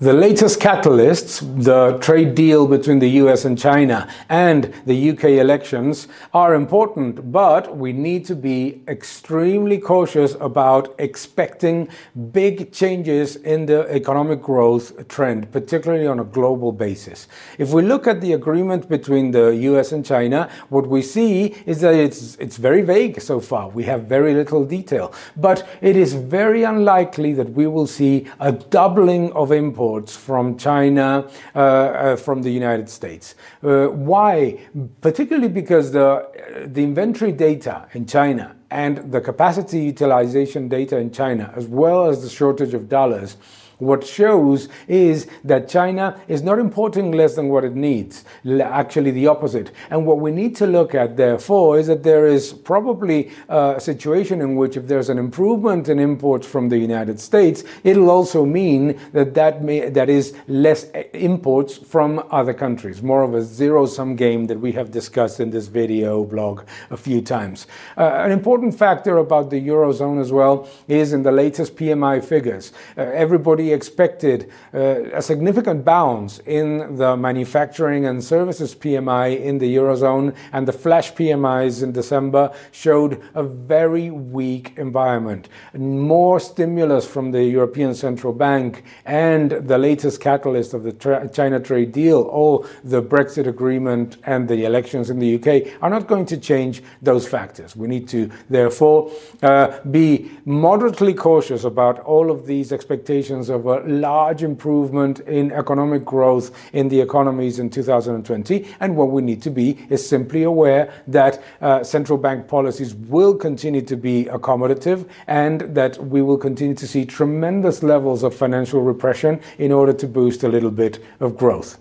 The latest catalysts, the trade deal between the US and China and the UK elections, are important, but we need to be extremely cautious about expecting big changes in the economic growth trend, particularly on a global basis. If we look at the agreement between the US and China, what we see is that it's very vague so far. We have very little detail, but it is very unlikely that we will see a doubling of imports from China, from the United States. Why? Particularly because the inventory data in China and the capacity utilization data in China, as well as the shortage of dollars, what shows is that China is not importing less than what it needs, actually the opposite. And what we need to look at, therefore, is that there is probably a situation in which if there's an improvement in imports from the United States, it'll also mean that that is less imports from other countries, more of a zero-sum game that we have discussed in this video blog a few times. An important factor about the Eurozone as well is in the latest PMI figures. Everybody expected a significant bounce in the manufacturing and services PMI in the Eurozone, and the flash PMIs in December showed a very weak environment. More stimulus from the European Central Bank and the latest catalyst of the China trade deal, or the Brexit agreement and the elections in the UK, are not going to change those factors. We need to, therefore, be moderately cautious about all of these expectations of a large improvement in economic growth in the economies in 2020. And what we need to be is simply aware that central bank policies will continue to be accommodative, and that we will continue to see tremendous levels of financial repression in order to boost a little bit of growth.